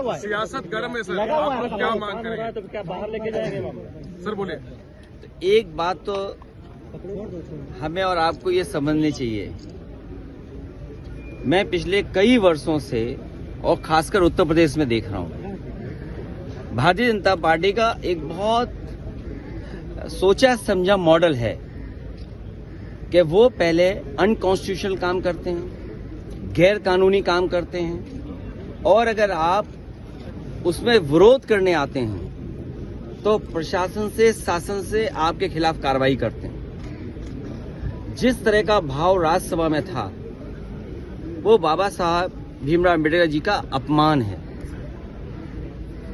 हुआ है, सियासत गर्म है सर, लगा हुआ आप है, लोग क्या मांग करेंगे? तो क्या बाहर लेके जाएंगे? सर बोलिए। एक बात तो हमें और आपको ये समझनी चाहिए, मैं पिछले कई वर्षों से और खासकर उत्तर प्रदेश में देख रहा हूं, भारतीय जनता पार्टी का एक बहुत सोचा समझा मॉडल है कि वो पहले अनकॉन्स्टिट्यूशनल काम करते हैं, गैर कानूनी काम करते हैं, और अगर आप उसमें विरोध करने आते हैं तो प्रशासन से, शासन से आपके खिलाफ कार्रवाई करते हैं। जिस तरह का भाव राज्यसभा में था वो बाबा साहब भीमराव अम्बेडकर जी का अपमान है।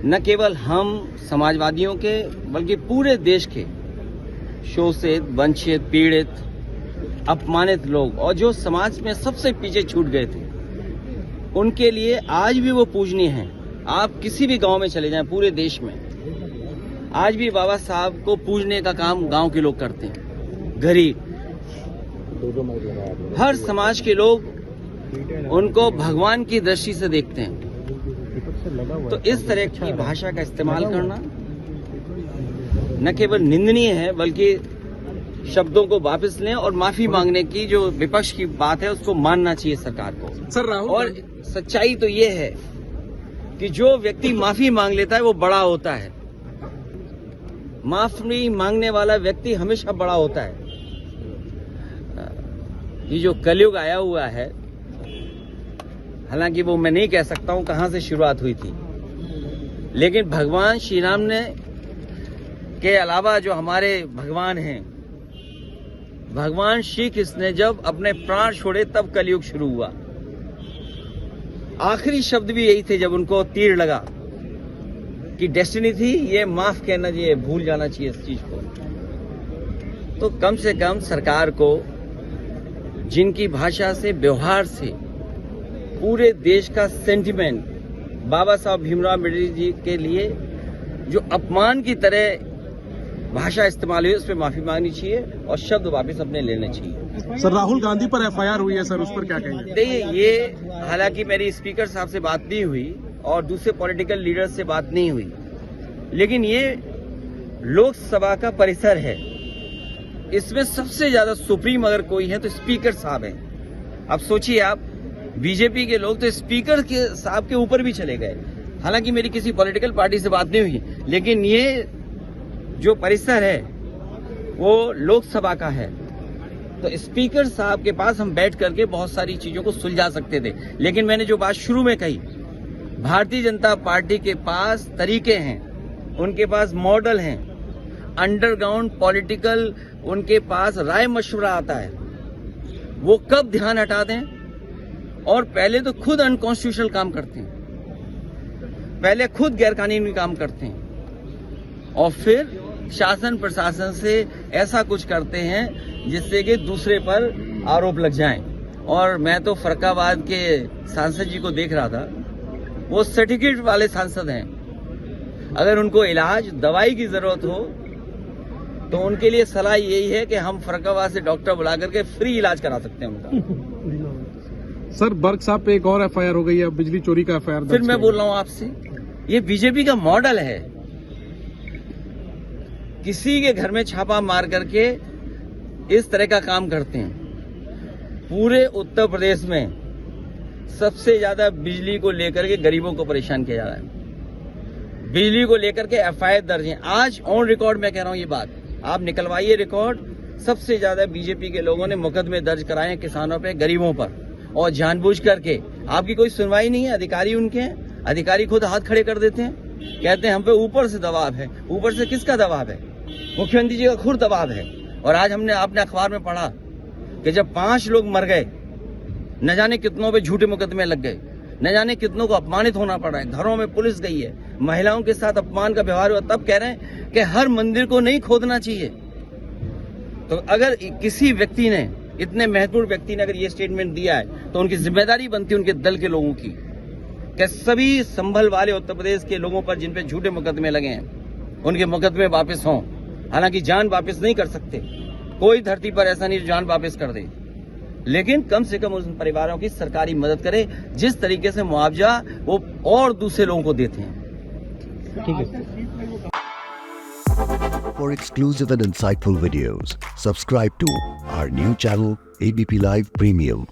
न केवल हम समाजवादियों के बल्कि पूरे देश के शोषित, वंचित, पीड़ित, अपमानित लोग और जो समाज में सबसे पीछे छूट गए थे उनके लिए आज भी वो पूजनीय हैं। आप किसी भी गांव में चले जाएं पूरे देश में, आज भी बाबा साहब को पूजने का काम गांव के लोग करते हैं। गरीब, हर समाज के लोग उनको भगवान की दृष्टि से देखते हैं। तो इस तरह की भाषा का इस्तेमाल करना न केवल निंदनीय है बल्कि शब्दों को वापस लें और माफी मांगने की जो विपक्ष की बात है उसको मानना चाहिए सरकार को। सर राहुल, और सच्चाई तो ये है कि जो व्यक्ति माफी मांग लेता है वो बड़ा होता है। माफी मांगने वाला व्यक्ति हमेशा बड़ा होता है। ये जो कलयुग आया हुआ है, हालांकि वो मैं नहीं कह सकता हूं कहां से शुरुआत हुई थी, लेकिन भगवान श्री राम ने के अलावा जो हमारे भगवान हैं, भगवान श्री कृष्ण ने जब अपने प्राण छोड़े तब कलयुग शुरू हुआ। आखिरी शब्द भी यही थे जब उनको तीर लगा कि डेस्टिनी थी, ये माफ कहना चाहिए, भूल जाना चाहिए इस चीज को। तो कम से कम सरकार को जिनकी भाषा से, व्यवहार से पूरे देश का सेंटिमेंट बाबा साहब भीमराव अम्बेडकर जी के लिए जो अपमान की तरह भाषा इस्तेमाल हुई, उस पर माफी मांगनी चाहिए और शब्द वापस अपने लेने चाहिए। सर राहुल गांधी पर एफआईआर हुई है सर, उस पर क्या कहेंगे? देखिए, ये हालांकि मेरी स्पीकर साहब से बात नहीं हुई और दूसरे पॉलिटिकल लीडर से बात नहीं हुई, लेकिन ये लोकसभा का परिसर है, इसमें सबसे ज्यादा सुप्रीम अगर कोई है तो स्पीकर साहब हैं। अब सोचिए आप, बीजेपी के लोग तो स्पीकर के साहब के ऊपर भी चले गए। हालांकि मेरी किसी पॉलिटिकल पार्टी से बात नहीं हुई, लेकिन ये जो परिसर है वो लोकसभा का है, तो स्पीकर साहब के पास हम बैठ करके बहुत सारी चीजों को सुलझा सकते थे। लेकिन मैंने जो बात शुरू में कही, भारतीय जनता पार्टी के पास तरीके हैं, उनके पास मॉडल हैं, अंडरग्राउंड पॉलिटिकल उनके पास राय मशवरा आता है। वो कब ध्यान हटा दें, और पहले तो खुद अनकॉन्स्टिट्यूशनल काम करते हैं, पहले खुद गैरकानूनी काम करते हैं और फिर शासन प्रशासन से ऐसा कुछ करते हैं जिससे कि दूसरे पर आरोप लग जाएं। और मैं तो फरक्काबाद के सांसद जी को देख रहा था, वो सर्टिफिकेट वाले सांसद हैं। अगर उनको इलाज, दवाई की जरूरत हो तो उनके लिए सलाह यही है कि हम फरक्काबाद से डॉक्टर बुला करके फ्री इलाज करा सकते हैं उनका। सर बर्ग साहब पे एक और एफआईआर हो गई है, बिजली चोरी का एफआईआर। फिर मैं बोल रहा हूं आपसे, ये बीजेपी का मॉडल है। किसी के घर में छापा मार करके इस तरह का काम करते हैं। पूरे उत्तर प्रदेश में सबसे ज्यादा बिजली को लेकर के गरीबों को परेशान किया जा रहा है। बिजली को लेकर के एफआईआर दर्ज है। आज ऑन रिकॉर्ड मैं कह रहा हूं ये बात, आप निकलवाइए रिकॉर्ड। सबसे ज्यादा बीजेपी के लोगों ने मुकदमे दर्ज कराए हैं किसानों पे, गरीबों पर, और जानबूझ करके। आपकी कोई सुनवाई नहीं है, अधिकारी उनके हैं, अधिकारी खुद हाथ खड़े कर देते हैं, कहते हैं हम पे ऊपर से दबाव है। ऊपर से किसका दबाव है? मुख्यमंत्री जी का खुद दबाव है। और आज आपने अखबार में पढ़ा कि जब 5 लोग मर गए, न जाने कितनों पे झूठे मुकदमे लग गए, न जाने कितनों को अपमानित होना पड़ा है, घरों में पुलिस गई है, महिलाओं के साथ अपमान का व्यवहार हुआ, तब कह रहे हैं कि हर मंदिर को नहीं खोदना चाहिए। तो अगर किसी व्यक्ति ने, इतने महत्वपूर्ण व्यक्ति ने अगर ये स्टेटमेंट दिया है तो उनकी जिम्मेदारी बनती है उनके दल के लोगों की कि सभी संभल वाले उत्तर प्रदेश के लोगों पर जिन पे झूठे मुकदमे लगे हैं उनके मुकदमे वापस हों। हालांकि जान वापस नहीं कर सकते, कोई धरती पर ऐसा नहीं जो जान वापस कर दे। लेकिन कम से कम उन परिवारों की सरकारी मदद करे जिस तरीके से मुआवजा वो और दूसरे लोगों को देते हैं। For exclusive and insightful videos, subscribe to our new channel ABP Live Premium.